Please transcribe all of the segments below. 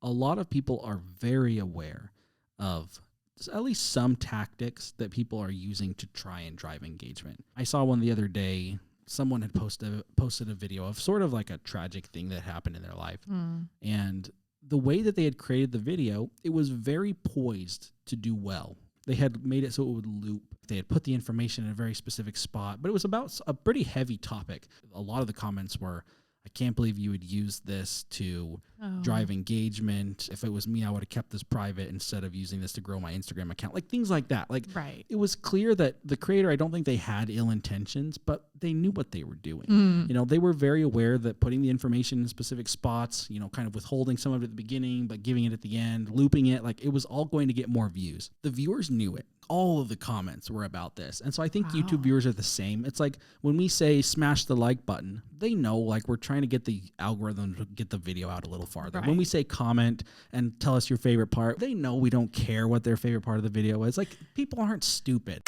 a lot of people are very aware of at least some tactics that people are using to try and drive engagement. I saw one the other day. Someone had posted a video of sort of like a tragic thing that happened in their life. And the way that they had created the video, it was very poised to do well. They had made it so it would loop. They had put the information in a very specific spot, but it was about a pretty heavy topic. A lot of the comments were, I can't believe you would use this to drive engagement. If it was me, I would have kept this private instead of using this to grow my Instagram account. Like things like that. Like It was clear that the creator, I don't think they had ill intentions, but they knew what they were doing. You know, they were very aware that putting the information in specific spots, you know, kind of withholding some of it at the beginning, but giving it at the end, looping it, like it was all going to get more views. The viewers knew it. All of the comments were about this. And so I think YouTube viewers are the same. It's like when we say smash the like button, they know like we're trying to get the algorithm to get the video out a little farther. When we say comment and tell us your favorite part, they know we don't care what their favorite part of the video is. Like people aren't stupid.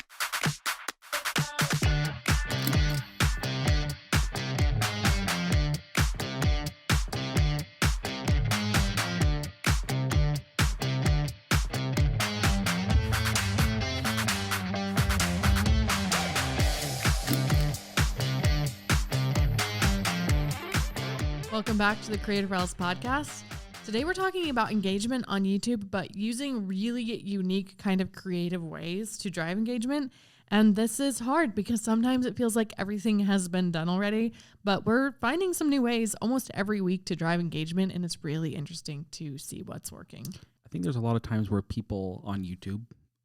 Welcome back to the Creative Rels podcast. Today we're talking about engagement on YouTube, but using really unique kind of creative ways to drive engagement. And this is hard because sometimes it feels like everything has been done already, but we're finding some new ways almost every week to drive engagement, and it's really interesting to see what's working. I think there's a lot of times where people on YouTube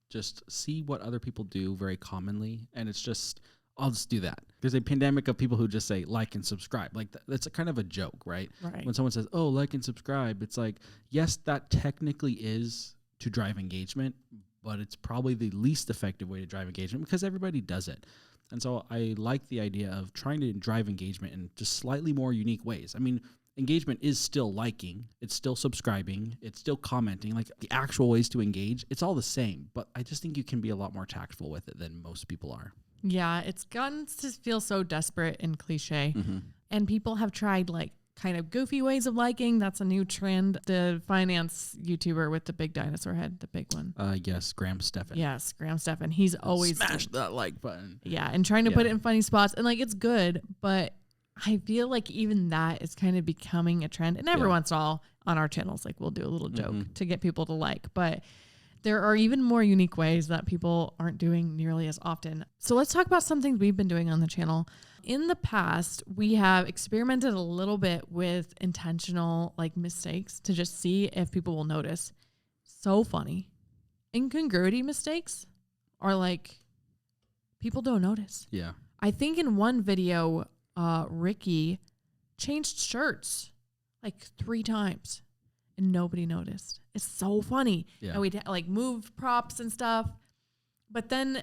just see what other people do very commonly, and it's just, I'll just do that. There's a pandemic of people who just say like and subscribe. Like that's a kind of a joke, right? When someone says, oh, like and subscribe, it's like, yes, that technically is to drive engagement, but it's probably the least effective way to drive engagement because everybody does it. And so I like the idea of trying to drive engagement in just slightly more unique ways. I mean, engagement is still liking, it's still subscribing, it's still commenting, like the actual ways to engage, it's all the same, but I just think you can be a lot more tactful with it than most people are. Yeah, it's gotten to feel so desperate and cliche. And people have tried like kind of goofy ways of liking. That's a new trend. The finance YouTuber with the big dinosaur head, the big one. Yes, Graham Stephan. Yes, Graham Stephan. He's always smash that like button. Yeah, and trying to put it in funny spots. And like it's good, but I feel like even that is kind of becoming a trend. And every once in a while on our channels, like we'll do a little joke to get people to like. But there are even more unique ways that people aren't doing nearly as often. So let's talk about some things we've been doing on the channel. In the past, we have experimented a little bit with intentional like mistakes to just see if people will notice. So funny. Incongruity mistakes are like, people don't notice. Yeah. I think in one video, Ricky changed shirts like 3 times. And nobody noticed. It's so funny. Yeah. And we'd like move props and stuff. But then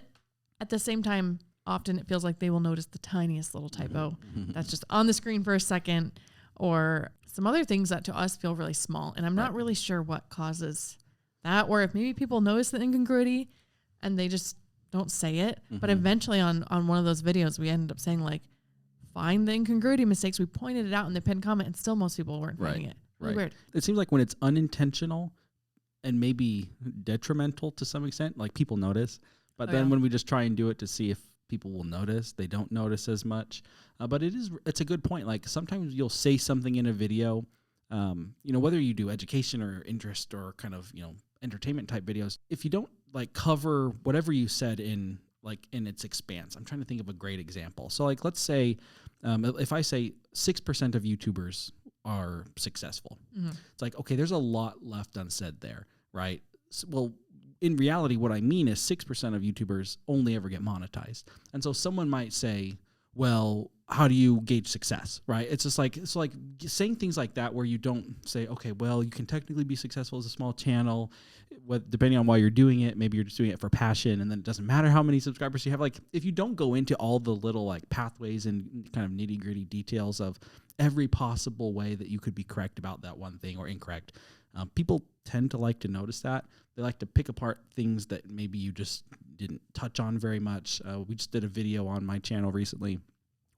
at the same time, often it feels like they will notice the tiniest little typo that's just on the screen for a second, or some other things that to us feel really small. And I'm not really sure what causes that, or if maybe people notice the incongruity and they just don't say it. But eventually on one of those videos, we ended up saying like, find the incongruity mistakes. We pointed it out in the pinned comment and still most people weren't finding it. Really weird. It seems like when it's unintentional and maybe detrimental to some extent, like people notice. But then when we just try and do it to see if people will notice, they don't notice as much. But it's a good point. Like sometimes you'll say something in a video, you know, whether you do education or interest or kind of, you know, entertainment type videos, if you don't like cover whatever you said in its expanse. I'm trying to think of a great example. So like, let's say, if I say 6% of YouTubers are successful. It's like, okay, there's a lot left unsaid there, right? Well, in reality, what I mean is 6% of YouTubers only ever get monetized. And so someone might say, well, how do you gauge success, right? It's just like, it's like saying things like that where you don't say, okay, well, you can technically be successful as a small channel, depending on why you're doing it. Maybe you're just doing it for passion, and then it doesn't matter how many subscribers you have. Like, if you don't go into all the little like pathways and kind of nitty gritty details of every possible way that you could be correct about that one thing or incorrect, people tend to like to notice that. They like to pick apart things that maybe you just didn't touch on very much. We just did a video on my channel recently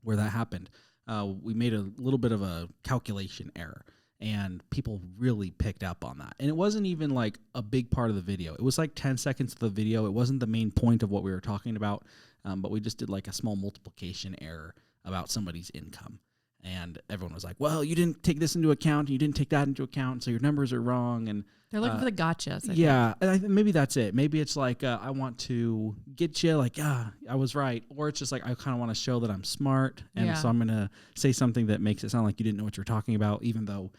where that happened. We made a little bit of a calculation error. And people really picked up on that. And it wasn't even like a big part of the video. It was like 10 seconds of the video. It wasn't the main point of what we were talking about, but we just did like a small multiplication error about somebody's income. And everyone was like, well, you didn't take this into account. You didn't take that into account. So your numbers are wrong. And they're looking for the gotchas. Yeah. And maybe that's it. Maybe it's like, I want to get you like, I was right. Or it's just like, I kind of want to show that I'm smart. And so I'm going to say something that makes it sound like you didn't know what you're talking about, even though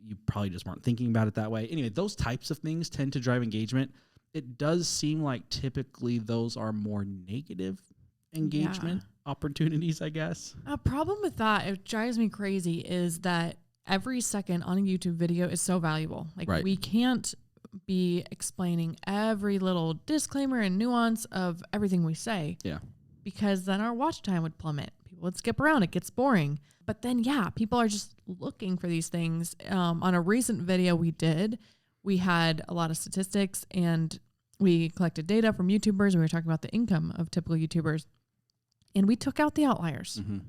you probably just weren't thinking about it that way. Anyway, those types of things tend to drive engagement. It does seem like typically those are more negative engagement opportunities, I guess. A problem with that, it drives me crazy, is that every second on a YouTube video is so valuable. Like we can't be explaining every little disclaimer and nuance of everything we say. Yeah. Because then our watch time would plummet. People would skip around. It gets boring. But then, people are just looking for these things. On a recent video we had a lot of statistics and we collected data from YouTubers and we were talking about the income of typical YouTubers. And we took out the outliers. Mm-hmm.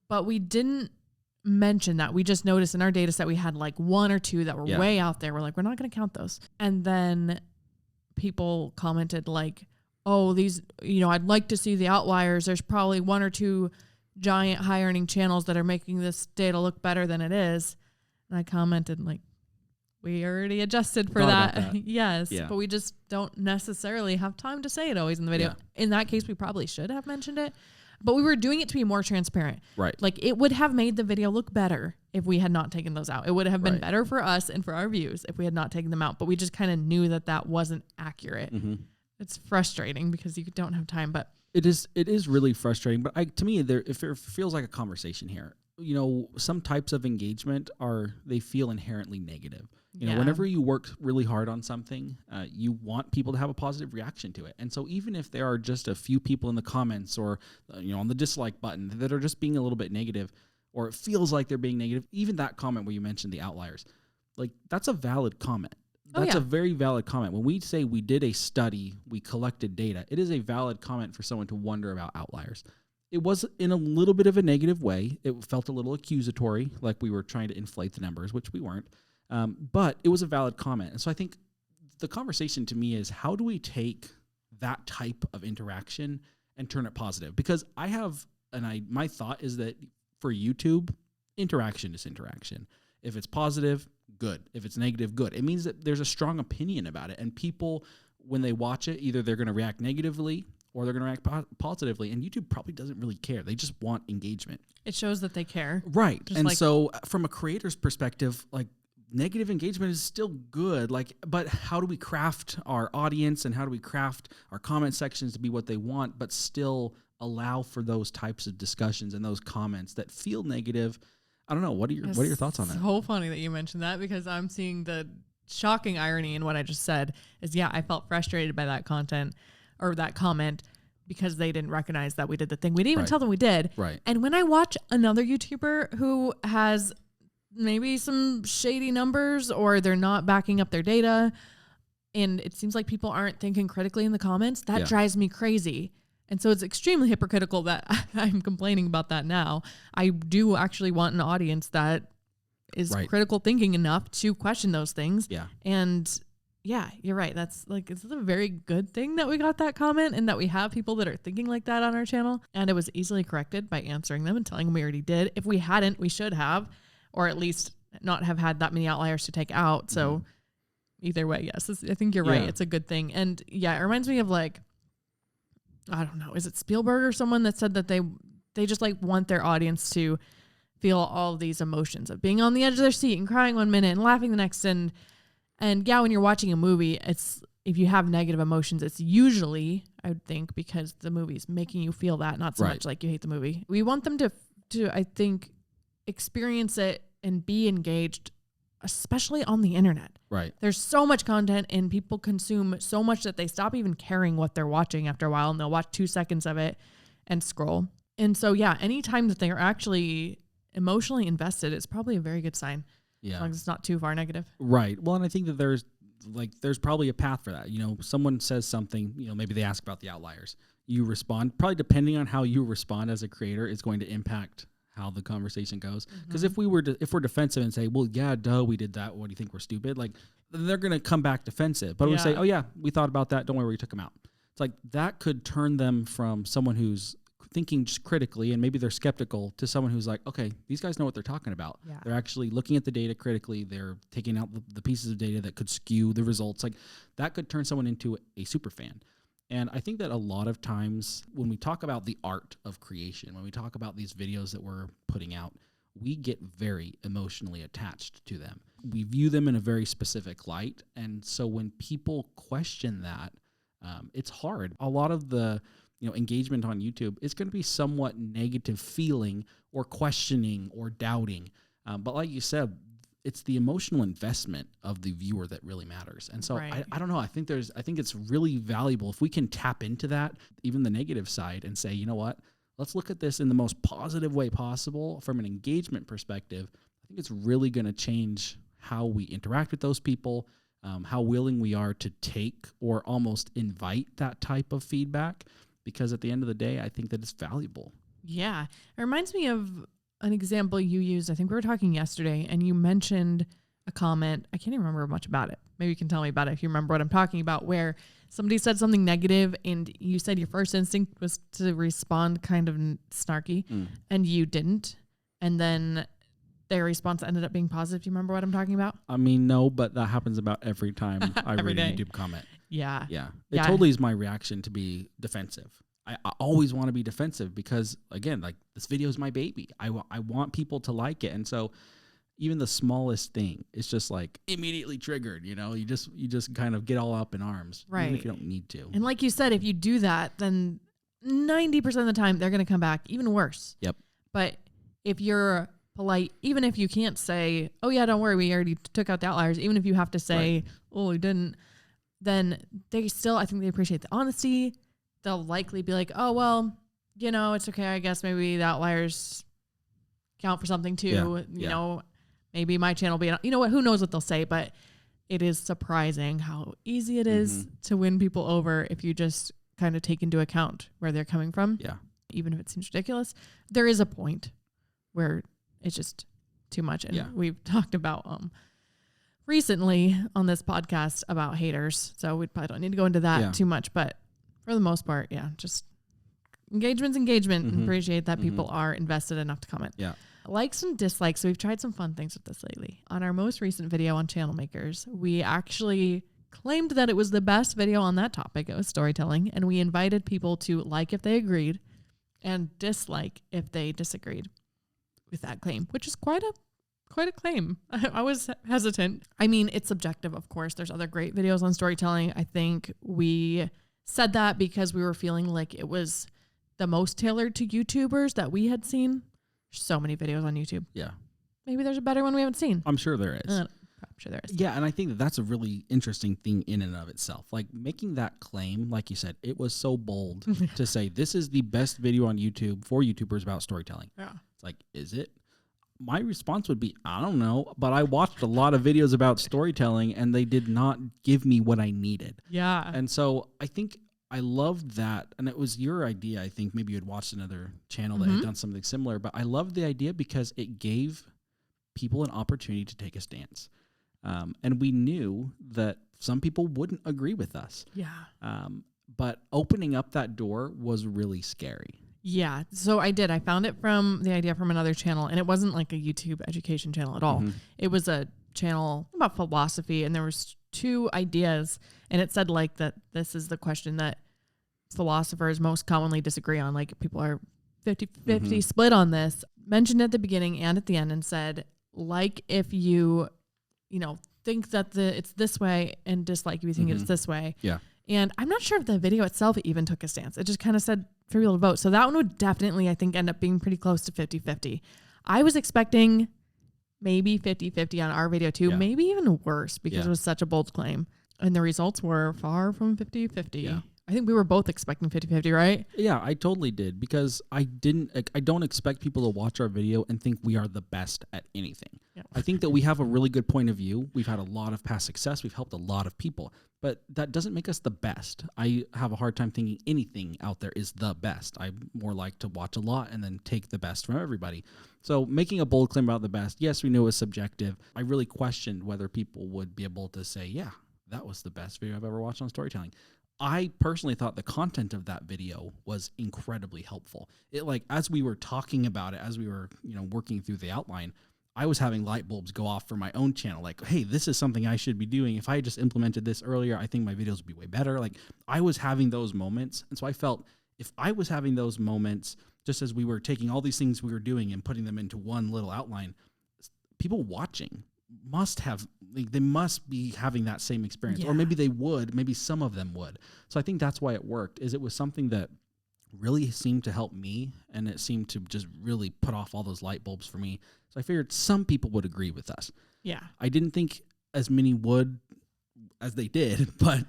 But we didn't mention that. We just noticed in our data set we had like one or two that were way out there. We're like, we're not going to count those. And then people commented like, oh, these, I'd like to see the outliers. There's probably one or two giant high earning channels that are making this data look better than it is. And I commented like, we already adjusted for that. Yes. Yeah. But we just don't necessarily have time to say it always in the video. Yeah. In that case, we probably should have mentioned it, but we were doing it to be more transparent. Right. Like it would have made the video look better if we had not taken those out. It would have been better for us and for our views if we had not taken them out, but we just kind of knew that that wasn't accurate. Mm-hmm. It's frustrating because you don't have time, but it is really frustrating. But to me, it feels like a conversation here. Some types of engagement they feel inherently negative. Whenever you work really hard on something, you want people to have a positive reaction to it. And so even if there are just a few people in the comments or, on the dislike button that are just being a little bit negative, or it feels like they're being negative, even that comment where you mentioned the outliers, like that's a valid comment. That's a very valid comment. When we say we did a study, we collected data, it is a valid comment for someone to wonder about outliers. It was in a little bit of a negative way. It felt a little accusatory, like we were trying to inflate the numbers, which we weren't. But it was a valid comment. And so I think the conversation to me is, how do we take that type of interaction and turn it positive? Because my thought is that for YouTube, interaction is interaction. If it's positive, good. If it's negative, good. It means that there's a strong opinion about it. And people, when they watch it, either they're going to react negatively or they're going to react positively. And YouTube probably doesn't really care. They just want engagement. It shows that they care. Right. And so from a creator's perspective, like, negative engagement is still good, but how do we craft our audience and how do we craft our comment sections to be what they want, but still allow for those types of discussions and those comments that feel negative? I don't know. What are your thoughts on that? It's so funny that you mentioned that, because I'm seeing the shocking irony in what I just said is, I felt frustrated by that content or that comment because they didn't recognize that we did the thing. We didn't even tell them we did. Right. And when I watch another YouTuber who has maybe some shady numbers or they're not backing up their data, and it seems like people aren't thinking critically in the comments, that drives me crazy. And so it's extremely hypocritical that I'm complaining about that now. I do actually want an audience that is critical thinking enough to question those things. Yeah. And you're right. That's it's a very good thing that we got that comment and that we have people that are thinking like that on our channel. And it was easily corrected by answering them and telling them we already did. If we hadn't, we should have, or at least not have had that many outliers to take out. So either way, yes, I think you're right. It's a good thing. And it reminds me of I don't know, is it Spielberg or someone that said that they just want their audience to feel all of these emotions of being on the edge of their seat and crying one minute and laughing the next. And when you're watching a movie, if you have negative emotions, it's usually, I would think, because the movie's making you feel that, not so much like you hate the movie. We want them to I think, experience it and be engaged, especially on the internet. Right. There's so much content and people consume so much that they stop even caring what they're watching after a while, and they'll watch 2 seconds of it and scroll. And so, anytime that they are actually emotionally invested, it's probably a very good sign. Yeah. As long as it's not too far negative. Right. Well, and I think that there's probably a path for that. Someone says something, maybe they ask about the outliers. You respond, probably depending on how you respond as a creator is going to impact how the conversation goes. Because if we're defensive and say, well, yeah, duh, we did that. What do you think we're stupid? Like, they're going to come back defensive. But we say, oh yeah, we thought about that. Don't worry, we took them out. It's like that could turn them from someone who's thinking just critically and maybe they're skeptical to someone who's like, okay, these guys know what they're talking about. Yeah. They're actually looking at the data critically. They're taking out the pieces of data that could skew the results. Like that could turn someone into a super fan. And I think that a lot of times when we talk about the art of creation, when we talk about these videos that we're putting out, we get very emotionally attached to them. We view them in a very specific light. And so when people question that, it's hard. A lot of the engagement on YouTube is going to be somewhat negative feeling or questioning or doubting. But like you said, it's the emotional investment of the viewer that really matters. And so I don't know. I think it's really valuable if we can tap into that, even the negative side, and say, you know what, let's look at this in the most positive way possible from an engagement perspective. I think it's really going to change how we interact with those people, how willing we are to take or almost invite that type of feedback. Because at the end of the day, I think that it's valuable. Yeah. It reminds me of an example you used. I think we were talking yesterday and you mentioned a comment. I can't even remember much about it. Maybe you can tell me about it if you remember what I'm talking about, where somebody said something negative and you said your first instinct was to respond kind of snarky and you didn't. And then their response ended up being positive. Do you remember what I'm talking about? I mean, no, but that happens about every time I read a YouTube comment. Yeah. It totally is my reaction to be defensive. I always want to be defensive because, again, like this video is my baby. I want people to like it. And so even the smallest thing, it's just like immediately triggered, you just kind of get all up in arms. Right. Even if you don't need to. And like you said, if you do that, then 90% of the time they're going to come back even worse. Yep. But if you're polite, even if you can't say, oh yeah, don't worry, we already took out the outliers, even if you have to say, oh, we didn't, then they still, I think they appreciate the honesty. They'll likely be like, oh, well, it's okay. I guess maybe the outliers count for something too. You know, maybe my channel will be, who knows what they'll say, but it is surprising how easy it is to win people over if you just kind of take into account where they're coming from. Yeah. Even if it seems ridiculous, there is a point where it's just too much. And we've talked about recently on this podcast about haters. So we probably don't need to go into that too much, but for the most part, just engagement's engagement. And appreciate that people are invested enough to comment. Yeah. Likes and dislikes. So we've tried some fun things with this lately. On our most recent video on Channel Makers, we actually claimed that it was the best video on that topic. It was storytelling. And we invited people to like if they agreed and dislike if they disagreed with that claim, which is quite a claim. I was hesitant. I mean, it's subjective, of course. There's other great videos on storytelling. I think we said that because we were feeling like it was the most tailored to YouTubers that we had seen. There's so many videos on YouTube. Yeah. Maybe there's a better one we haven't seen. I'm sure there is. I'm sure there is. Yeah, and I think that's a really interesting thing in and of itself. Like making that claim, like you said, it was so bold to say this is the best video on YouTube for YouTubers about storytelling. Yeah. It's like, is it? My response would be, I don't know, but I watched a lot of videos about storytelling and they did not give me what I needed. Yeah. And so I think I loved that. And it was your idea. I think maybe you had watched another channel that had done something similar, but I loved the idea because it gave people an opportunity to take a stance. And we knew that some people wouldn't agree with us. Yeah. But opening up that door was really scary. Yeah. So I found it from the idea from another channel, and it wasn't like a YouTube education channel at all. It was a channel about philosophy, and there was two ideas, and it said like that this is the question that philosophers most commonly disagree on. Like people are 50-50 split on this. Mentioned at the beginning and at the end and said, like if you think that it's this way and dislike if you think it's this way. Yeah. And I'm not sure if the video itself even took a stance. It just kind of said for people to vote. So that one would definitely, I think, end up being pretty close to 50-50. I was expecting maybe 50-50 on our video too, maybe even worse because it was such a bold claim. And the results were far from 50-50. Yeah. I think we were both expecting 50-50, right? Yeah, I totally did, because I don't expect people to watch our video and think we are the best at anything. Yeah. I think that we have a really good point of view. We've had a lot of past success. We've helped a lot of people, but that doesn't make us the best. I have a hard time thinking anything out there is the best. I more like to watch a lot and then take the best from everybody. So making a bold claim about the best, yes, we know is subjective. I really questioned whether people would be able to say, yeah, that was the best video I've ever watched on storytelling. I personally thought the content of that video was incredibly helpful. It, like, as we were talking about it, as we were, working through the outline, I was having light bulbs go off for my own channel. Like, hey, this is something I should be doing. If I had just implemented this earlier, I think my videos would be way better. Like, I was having those moments. And so I felt if I was having those moments, just as we were taking all these things we were doing and putting them into one little outline, people watching they must be having that same experience. Or maybe they would, maybe some of them would. So I think that's why it worked, is it was something that really seemed to help me, and it seemed to just really put off all those light bulbs for me. So I figured some people would agree with us. Yeah. I didn't think as many would as they did, but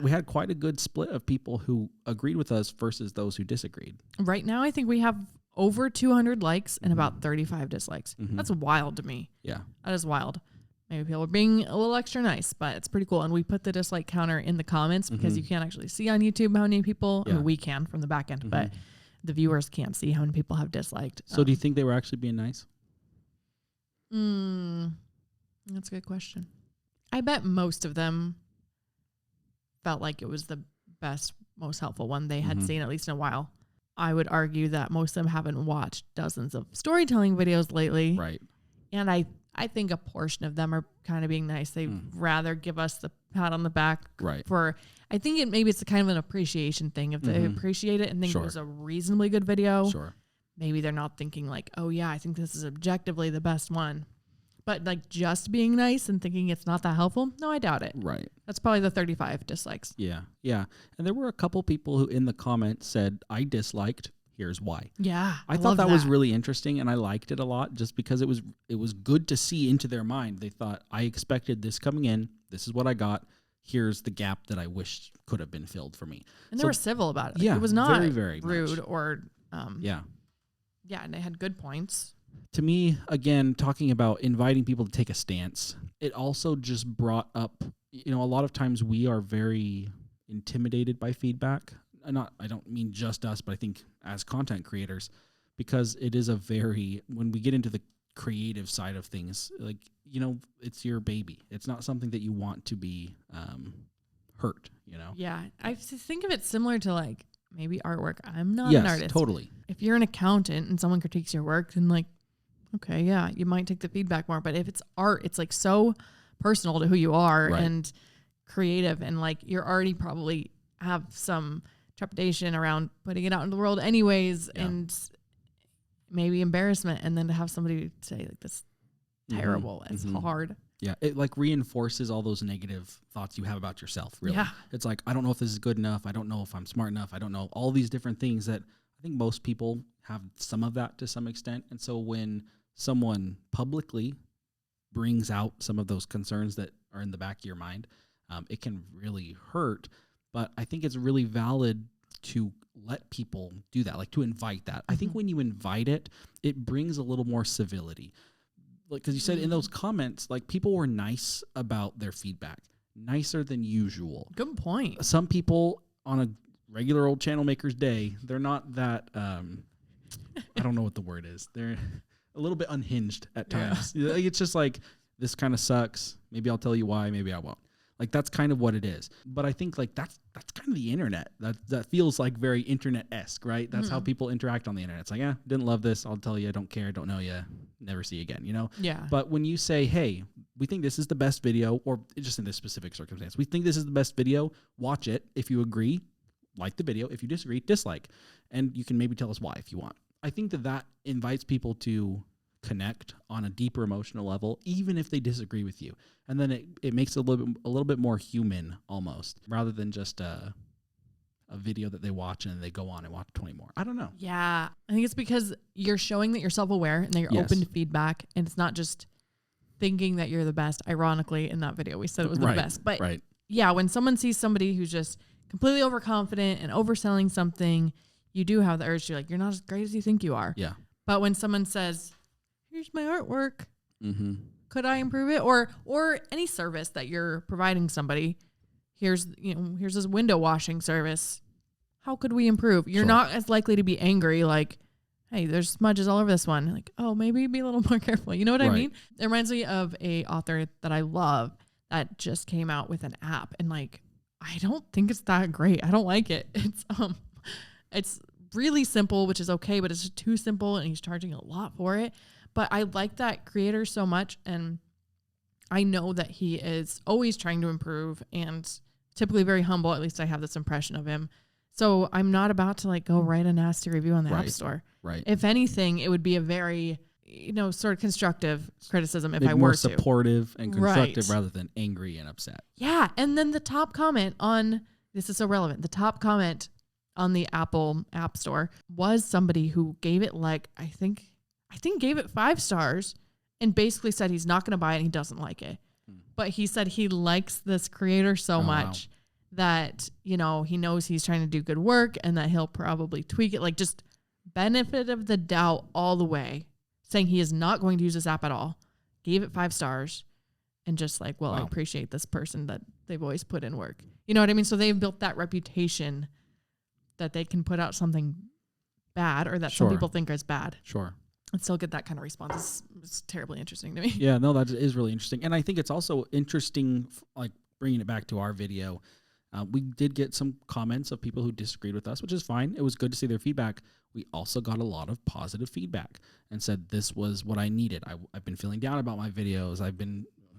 we had quite a good split of people who agreed with us versus those who disagreed. Right now, I think we have over 200 likes and about 35 dislikes. Mm-hmm. That's wild to me. Yeah. That is wild. Maybe people are being a little extra nice, but it's pretty cool. And we put the dislike counter in the comments because you can't actually see on YouTube how many people, I mean, we can from the back end, but the viewers can't see how many people have disliked. So do you think they were actually being nice? That's a good question. I bet most of them felt like it was the best, most helpful one they had seen, at least in a while. I would argue that most of them haven't watched dozens of storytelling videos lately. Right. And I think a portion of them are kind of being nice. They'd rather give us the pat on the back for, I think maybe it's a kind of an appreciation thing. If they appreciate it and think it was a reasonably good video, maybe they're not thinking like, oh yeah, I think this is objectively the best one. But like just being nice and thinking it's not that helpful, no, I doubt it. Right. That's probably the 35 dislikes. Yeah. Yeah. And there were a couple people who in the comments said, I disliked, here's why. Yeah. I thought that was really interesting, and I liked it a lot just because it was good to see into their mind. They thought, I expected this coming in. This is what I got. Here's the gap that I wished could have been filled for me. And they were civil about it. Like, it was not very, very rude much. or yeah. Yeah, and they had good points. To me, again, talking about inviting people to take a stance, it also just brought up, a lot of times we are very intimidated by feedback. I don't mean just us, but I think as content creators, because it is when we get into the creative side of things, like, it's your baby. It's not something that you want to be hurt, Yeah, I think of it similar to like maybe artwork. I'm not an artist. Yes, totally. If you're an accountant and someone critiques your work, then like, okay, yeah, you might take the feedback more. But if it's art, it's like so personal to who you are and creative, and like you're already probably have some trepidation around putting it out into the world anyways, and maybe embarrassment, and then to have somebody say like this terrible, it's hard. Yeah, it like reinforces all those negative thoughts you have about yourself, really. Yeah. It's like, I don't know if this is good enough. I don't know if I'm smart enough. I don't know, all these different things that I think most people have some of that to some extent. And so when someone publicly brings out some of those concerns that are in the back of your mind, it can really hurt. But I think it's really valid to let people do that, like to invite that. I think when you invite it, it brings a little more civility. Like, because you said in those comments, like people were nice about their feedback, nicer than usual. Good point. Some people on a regular old channel maker's day, they're not that, I don't know what the word is. They're a little bit unhinged at times. Yeah. It's just like, this kind of sucks. Maybe I'll tell you why. Maybe I won't. Like, that's kind of what it is. But I think like that's kind of the internet. That feels like very internet-esque, right? That's how people interact on the internet. It's like, didn't love this. I'll tell you, I don't care. Don't know you. Never see you again, Yeah. But when you say, hey, we think this is the best video, or just in this specific circumstance, we think this is the best video, watch it. If you agree, like the video. If you disagree, dislike. And you can maybe tell us why if you want. I think that invites people to connect on a deeper emotional level, even if they disagree with you. And then it makes it a little bit more human almost, rather than just a video that they watch and they go on and watch 20 more. I don't know. Yeah. I think it's because you're showing that you're self-aware and that you're open to feedback, and it's not just thinking that you're the best. Ironically, in that video, we said it was the best. But yeah, when someone sees somebody who's just completely overconfident and overselling something, you do have the urge to like, you're not as great as you think you are. Yeah. But when someone says, here's my artwork, could I improve it? Or any service that you're providing somebody, here's this window washing service. How could we improve? You're not as likely to be angry like, hey, there's smudges all over this one. Like, oh, maybe be a little more careful. You know what I mean? It reminds me of a author that I love that just came out with an app, and like, I don't think it's that great. I don't like it. It's really simple, which is okay, but it's just too simple, and he's charging a lot for it. But I like that creator so much, and I know that he is always trying to improve and typically very humble. At least I have this impression of him. So I'm not about to like go write a nasty review on the App Store. Right. If anything, it would be a very, sort of constructive criticism if maybe I were more to. supportive and constructive rather than angry and upset. Yeah. And then the top comment on, this is so relevant, the top comment on the Apple App Store was somebody who gave it like, I think gave it 5 stars and basically said he's not going to buy it and he doesn't like it. But he said he likes this creator so much that, he knows he's trying to do good work and that he'll probably tweak it. Like just benefit of the doubt all the way, saying he is not going to use this app at all. Gave it 5 stars and just like, I appreciate this person that they've always put in work. You know what I mean? So they've built that reputation that they can put out something bad or that some people think is bad. Sure. And still get that kind of response. It's terribly interesting to me. Yeah, no, that is really interesting. And I think it's also interesting, like bringing it back to our video, we did get some comments of people who disagreed with us, which is fine. It was good to see their feedback. We also got a lot of positive feedback and said this was what I needed. I've been feeling down about my videos.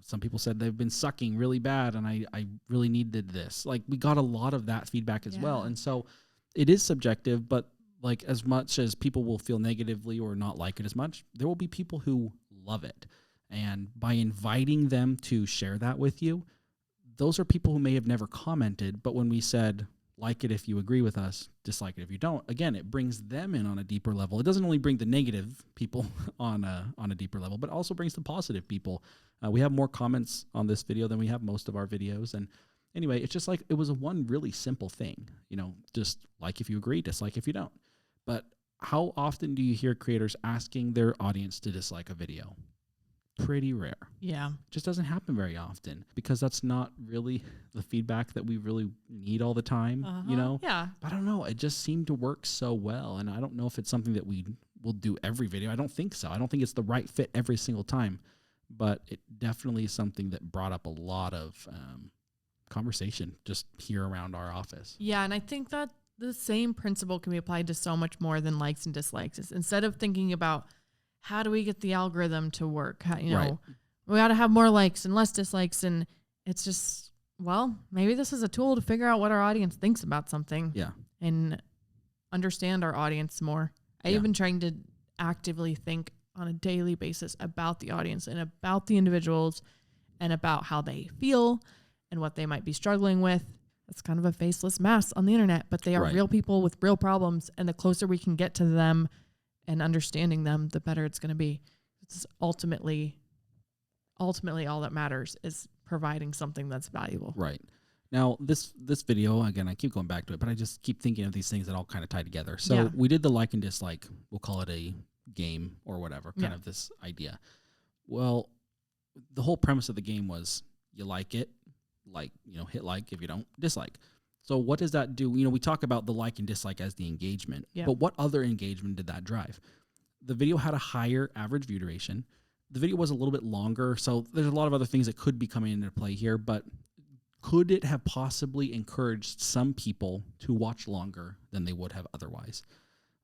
Some people said they've been sucking really bad and I really needed this. Like we got a lot of that feedback as well. And so it is subjective, but like as much as people will feel negatively or not like it as much, there will be people who love it. And by inviting them to share that with you, those are people who may have never commented, but when we said, like it if you agree with us, dislike it if you don't, again, it brings them in on a deeper level. It doesn't only bring the negative people on a deeper level, but also brings the positive people. We have more comments on this video than we have most of our videos. And anyway, it's just like, it was one really simple thing, just like if you agree, dislike if you don't. But how often do you hear creators asking their audience to dislike a video? Pretty rare. Yeah. It just doesn't happen very often because that's not really the feedback that we really need all the time, Yeah. But I don't know. It just seemed to work so well. And I don't know if it's something that we will do every video. I don't think so. I don't think it's the right fit every single time. But it definitely is something that brought up a lot of conversation just here around our office. Yeah, and I think that the same principle can be applied to so much more than likes and dislikes. It's instead of thinking about how do we get the algorithm to work, we got to have more likes and less dislikes, and it's just, maybe this is a tool to figure out what our audience thinks about something. Yeah, and understand our audience more. I've been trying to actively think on a daily basis about the audience and about the individuals and about how they feel and what they might be struggling with. It's kind of a faceless mass on the internet, but they are real people with real problems. And the closer we can get to them and understanding them, the better it's going to be. It's ultimately all that matters is providing something that's valuable. Right. Now, this video, again, I keep going back to it, but I just keep thinking of these things that all kind of tie together. So we did the like and dislike. We'll call it a game or whatever, kind of this idea. Well, the whole premise of the game was you like it, hit like. If you don't, dislike. So what does that do? We talk about the like and dislike as the engagement, but what other engagement did that drive? The video had a higher average view duration. The video was a little bit longer, so there's a lot of other things that could be coming into play here, but could it have possibly encouraged some people to watch longer than they would have otherwise,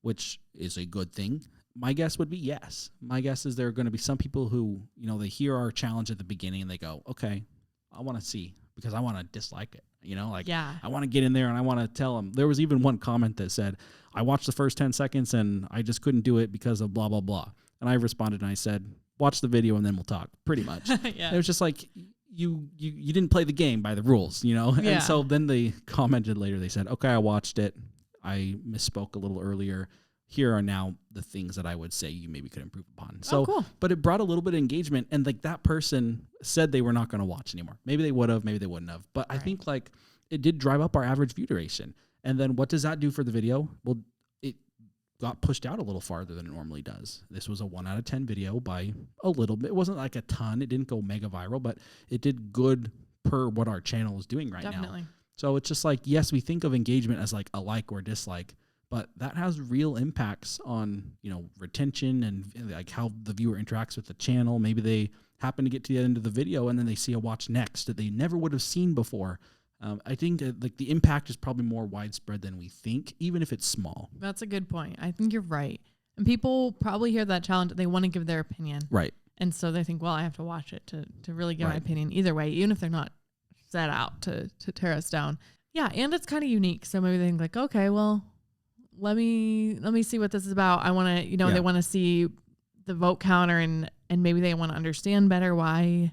which is a good thing? My guess would be yes. My guess is there are going to be some people who, they hear our challenge at the beginning and they go, okay, I want to see because I want to dislike it. I want to get in there and I want to tell them. There was even one comment that said, I watched the first 10 seconds and I just couldn't do it because of blah, blah, blah. And I responded and I said, watch the video and then we'll talk, pretty much. It was just like, you didn't play the game by the rules, And so then they commented later, they said, okay, I watched it. I misspoke a little earlier. Here are now the things that I would say you maybe could improve upon. So, cool. But it brought a little bit of engagement, and that person said they were not going to watch anymore. Maybe they would have, maybe they wouldn't have. But I think it did drive up our average view duration. And then what does that do for the video? Well, it got pushed out a little farther than it normally does. This was a 1 out of 10 video by a little bit. It wasn't like a ton. It didn't go mega viral, but it did good per what our channel is doing right now. So it's just like, yes, we think of engagement as like a like or dislike, but that has real impacts on, retention and like how the viewer interacts with the channel. Maybe they happen to get to the end of the video and then they see a watch next that they never would have seen before. I think like the impact is probably more widespread than we think, even if it's small. That's a good point. I think you're right. And people probably hear that challenge. They want to give their opinion. Right. And so they think, well, I have to watch it to really give my opinion either way, even if they're not set out to tear us down. Yeah. And it's kind of unique. So maybe they think like, okay, well, let me see what this is about. I want to, they want to see the vote counter and maybe they want to understand better why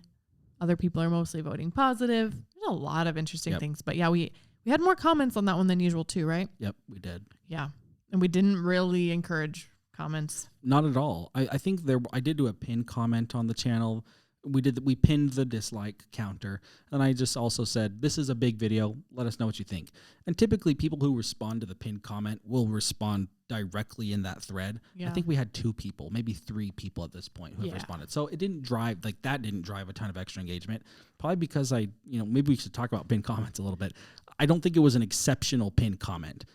other people are mostly voting positive. There's a lot of interesting things, but yeah, we had more comments on that one than usual too, right? Yep, we did. Yeah. And we didn't really encourage comments. Not at all. I think I did do a pinned comment on the channel. We pinned the dislike counter, and I just also said, this is a big video. Let us know what you think. And typically people who respond to the pinned comment will respond directly in that thread. Yeah. I think we had 2 people, maybe 3 people at this point who have responded. So it didn't drive, that didn't drive a ton of extra engagement. Probably because maybe we should talk about pinned comments a little bit. I don't think it was an exceptional pinned comment.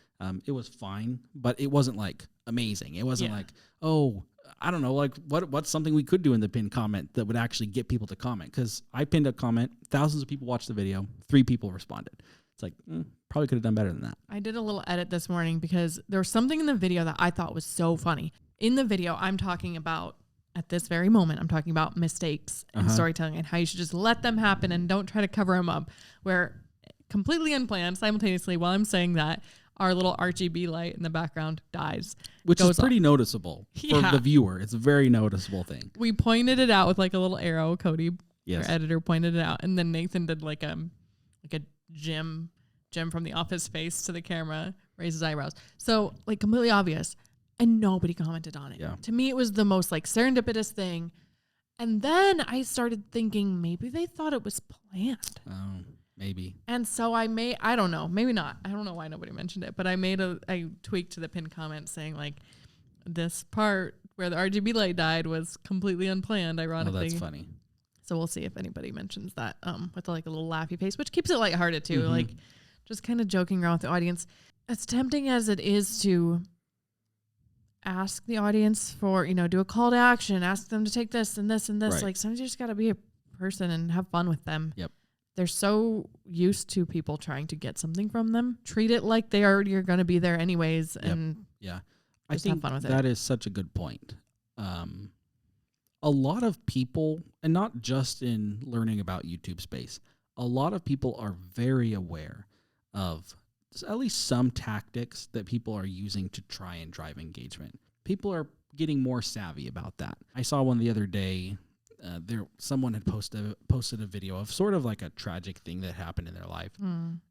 It was fine, but it wasn't like amazing. It wasn't like, oh, I don't know, like what's something we could do in the pinned comment that would actually get people to comment? Because I pinned a comment, thousands of people watched the video, 3 people responded. It's like, probably could have done better than that. I did a little edit this morning because there was something in the video that I thought was so funny. In the video, I'm talking about, at this very moment, I'm talking about mistakes in storytelling and how you should just let them happen and don't try to cover them up. Where completely unplanned, simultaneously, while I'm saying that, our little RGB light in the background dies. Which is pretty noticeable for the viewer. It's a very noticeable thing. We pointed it out with like a little arrow. Cody, our editor, pointed it out. And then Nathan did like a Jim from The Office face to the camera, raised his eyebrows. So like completely obvious. And nobody commented on it. Yeah. To me, it was the most like serendipitous thing. And then I started thinking maybe they thought it was planned. Oh. Maybe. And so I don't know, maybe not. I don't know why nobody mentioned it, but I tweaked to the pinned comment saying like this part where the RGB light died was completely unplanned, ironically. Oh, that's funny. So we'll see if anybody mentions that with like a little laughy face, which keeps it lighthearted too. Mm-hmm. Like just kind of joking around with the audience. As tempting as it is to ask the audience for, do a call to action, ask them to take this and this and this. Right. Like sometimes you just got to be a person and have fun with them. Yep. They're so used to people trying to get something from them. Treat it like they already are going to be there anyways. Yep. And I think that is such a good point. A lot of people, and not just in learning about YouTube space, a lot of people are very aware of at least some tactics that people are using to try and drive engagement. People are getting more savvy about that. I saw one the other day. Someone had posted a video of sort of like a tragic thing that happened in their life.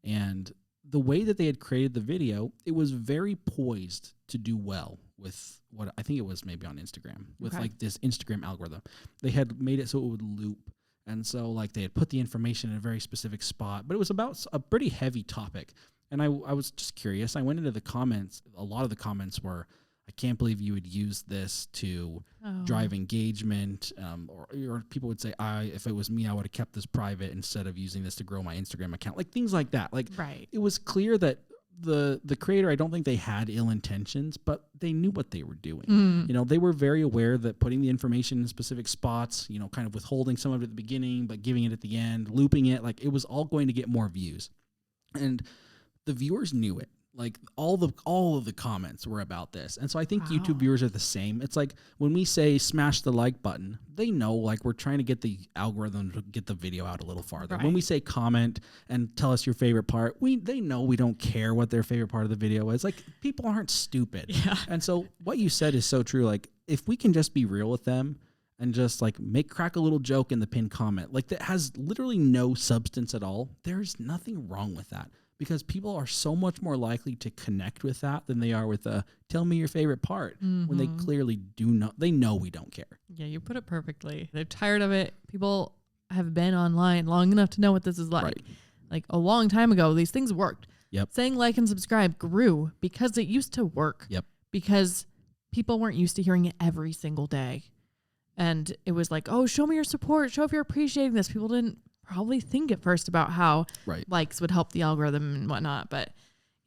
And the way that they had created the video, it was very poised to do well with what I think it was maybe on Instagram with like this Instagram algorithm. They had made it so it would loop. And so like they had put the information in a very specific spot, but it was about a pretty heavy topic. And I was just curious. I went into the comments. A lot of the comments were, I can't believe you would use this to drive engagement. Or people would say, if it was me, I would have kept this private instead of using this to grow my Instagram account. Like things like that. Like It was clear that the creator, I don't think they had ill intentions, but they knew what they were doing. They were very aware that putting the information in specific spots, kind of withholding some of it at the beginning, but giving it at the end, looping it, like it was all going to get more views. And the viewers knew it. Like all of the comments were about this. And so I think YouTube viewers are the same. It's like when we say smash the like button, they know like we're trying to get the algorithm to get the video out a little farther. Right. When we say comment and tell us your favorite part, they know we don't care what their favorite part of the video is. Like people aren't stupid. Yeah. And so what you said is so true. Like if we can just be real with them and just like crack a little joke in the pinned comment, like that has literally no substance at all, there's nothing wrong with that. Because people are so much more likely to connect with that than they are with tell me your favorite part when they clearly they know we don't care. Yeah, you put it perfectly. They're tired of it. People have been online long enough to know what this is like. Right. like a long time ago, these things worked. Yep. Saying like and subscribe grew because it used to work. Yep. Because people weren't used to hearing it every single day. And it was like, oh, show me your support. Show if you're appreciating this. People didn't probably think at first about how likes would help the algorithm and whatnot. But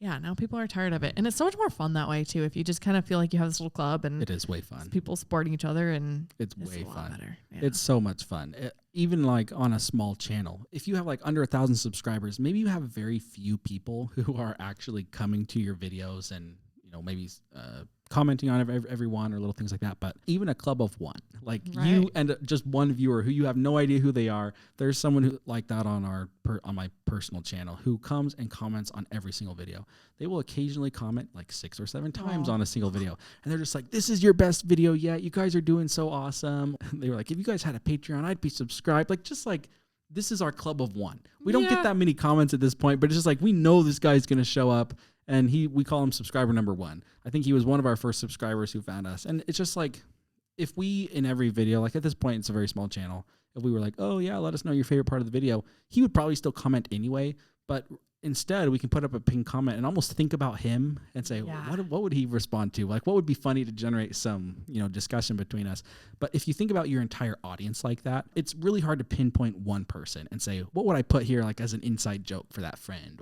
yeah, now people are tired of it. And it's so much more fun that way too. If you just kind of feel like you have this little club and it is way fun. People supporting each other and it's way fun. Better. Yeah. It's so much fun. Even like on a small channel, if you have like under 1,000 subscribers, maybe you have very few people who are actually coming to your videos and, you know, maybe commenting on every one or little things like that. But even a club of one, like you and just one viewer who you have no idea who they are. There's someone who like that on on my personal channel who comes and comments on every single video. They will occasionally comment like 6 or 7 times on a single video. And they're just like, this is your best video yet. You guys are doing so awesome. They were like, if you guys had a Patreon, I'd be subscribed. Like, just like, this is our club of one. We don't get that many comments at this point, but it's just like, we know this guy's going to show up. And we call him subscriber number 1. I think he was one of our first subscribers who found us. And it's just like, if we, in every video, like at this point, it's a very small channel. If we were like, oh yeah, let us know your favorite part of the video, he would probably still comment anyway. But instead, we can put up a pinned comment and almost think about him and say, what would he respond to? Like, what would be funny to generate some, you know, discussion between us? But if you think about your entire audience like that, it's really hard to pinpoint one person and say, what would I put here like as an inside joke for that friend?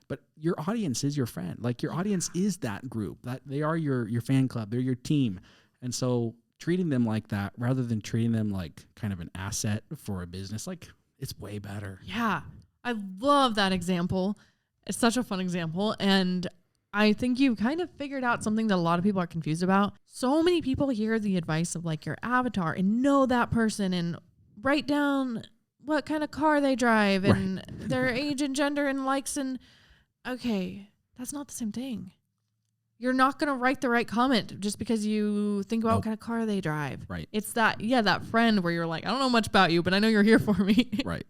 But your audience is your friend. Like, your audience is that group. That they are your fan club. They're your team. And so treating them like that rather than treating them like kind of an asset for a business, like, it's way better. Yeah. I love that example. It's such a fun example. And I think you kind of figured out something that a lot of people are confused about. So many people hear the advice of like your avatar and know that person and write down what kind of car they drive and their age and gender and likes. And okay, that's not the same thing. You're not going to write the right comment just because you think about what kind of car they drive. Right. It's that friend where you're like, I don't know much about you, but I know you're here for me. Right.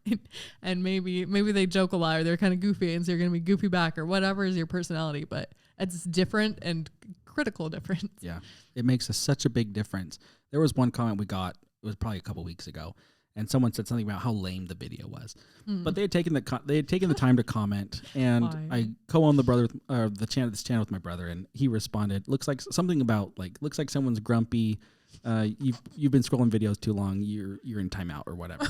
And maybe they joke a lot or they're kind of goofy and so you're going to be goofy back or whatever is your personality, but it's different and critical difference. Yeah. It makes such a big difference. There was one comment we got, it was probably a couple weeks ago, and someone said something about how lame the video was. But they had taken the time to comment, and I co-owned the channel with my brother, and he responded, looks like someone's grumpy. You've been scrolling videos too long. You're in timeout or whatever.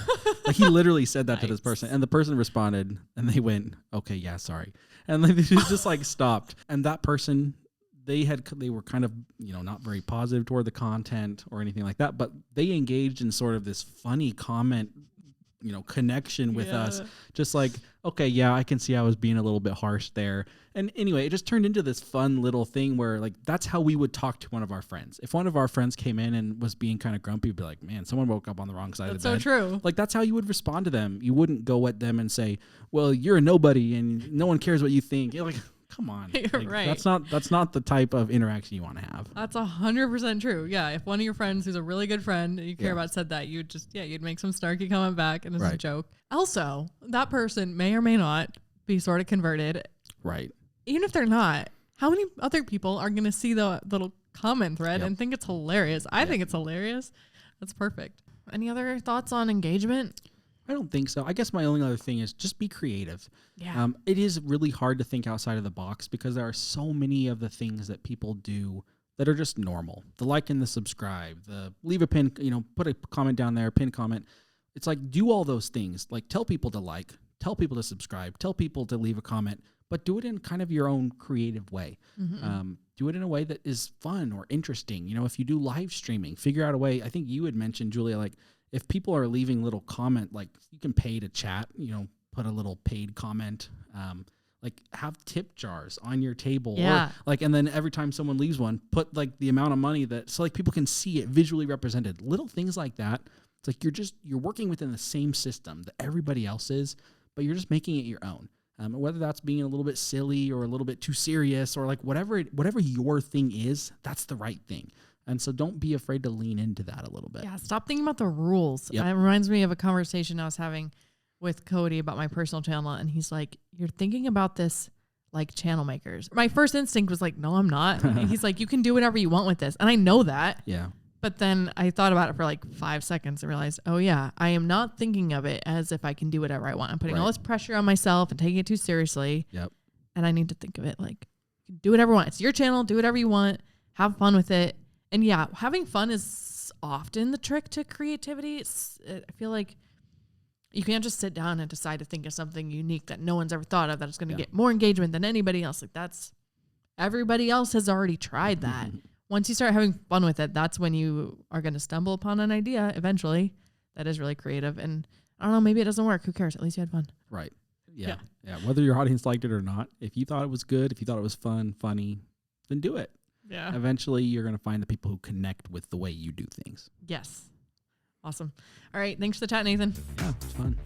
Like, he literally said that to this person, and the person responded, and they went, okay, yeah, sorry, and they just like stopped. And that person, they were kind of, you know, not very positive toward the content or anything like that, but they engaged in sort of this funny comment, you know, connection with us. Just like, okay, yeah, I can see I was being a little bit harsh there. And anyway, it just turned into this fun little thing where, like, that's how we would talk to one of our friends. If one of our friends came in and was being kind of grumpy, we'd be like, man, someone woke up on the wrong side of the bed. That's so true. Like, that's how you would respond to them. You wouldn't go at them and say, well, you're a nobody and no one cares what you think. You're like, come on. You're right. That's not the type of interaction you want to have. That's 100% true. Yeah. If one of your friends who's a really good friend you care about said that, you'd make some snarky comment back and it's a joke. Also, that person may or may not be sort of converted. Right. Even if they're not, how many other people are going to see the little comment thread and think it's hilarious? I think it's hilarious. That's perfect. Any other thoughts on engagement? I don't think so. I guess my only other thing is just be creative. Yeah. It is really hard to think outside of the box because there are so many of the things that people do that are just normal. The like and the subscribe, the leave a pin, you know, put a comment down there, pin comment. It's like, do all those things. Like, tell people to like, tell people to subscribe, tell people to leave a comment, but do it in kind of your own creative way. Mm-hmm. Do it in a way that is fun or interesting. You know, if you do live streaming, figure out a way. I think you had mentioned, Julia, like, if people are leaving little comment, like, you can pay to chat, you know, put a little paid comment, like, have tip jars on your table. Yeah. Or, like, and then every time someone leaves one, put like the amount of money so like people can see it visually represented. Little things like that. It's like you're working within the same system that everybody else is, but you're just making it your own. Whether that's being a little bit silly or a little bit too serious or like whatever your thing is, that's the right thing. And so don't be afraid to lean into that a little bit. Yeah, stop thinking about the rules. Yep. It reminds me of a conversation I was having with Cody about my personal channel. And he's like, you're thinking about this like channel makers. My first instinct was like, no, I'm not. And he's like, you can do whatever you want with this. And I know that. Yeah. But then I thought about it for like 5 seconds and realized, oh yeah, I am not thinking of it as if I can do whatever I want. I'm putting all this pressure on myself and taking it too seriously. Yep. And I need to think of it like, do whatever you want. It's your channel. Do whatever you want. Have fun with it. And yeah, having fun is often the trick to creativity. I feel like you can't just sit down and decide to think of something unique that no one's ever thought of that is going to get more engagement than anybody else. Like everybody else has already tried that. Once you start having fun with it, that's when you are going to stumble upon an idea eventually that is really creative. And I don't know, maybe it doesn't work. Who cares? At least you had fun. Right. Yeah. Whether your audience liked it or not, if you thought it was good, if you thought it was fun, funny, then do it. Yeah. Eventually, you're going to find the people who connect with the way you do things. Yes. Awesome. All right. Thanks for the chat, Nathan. Yeah, it's fun.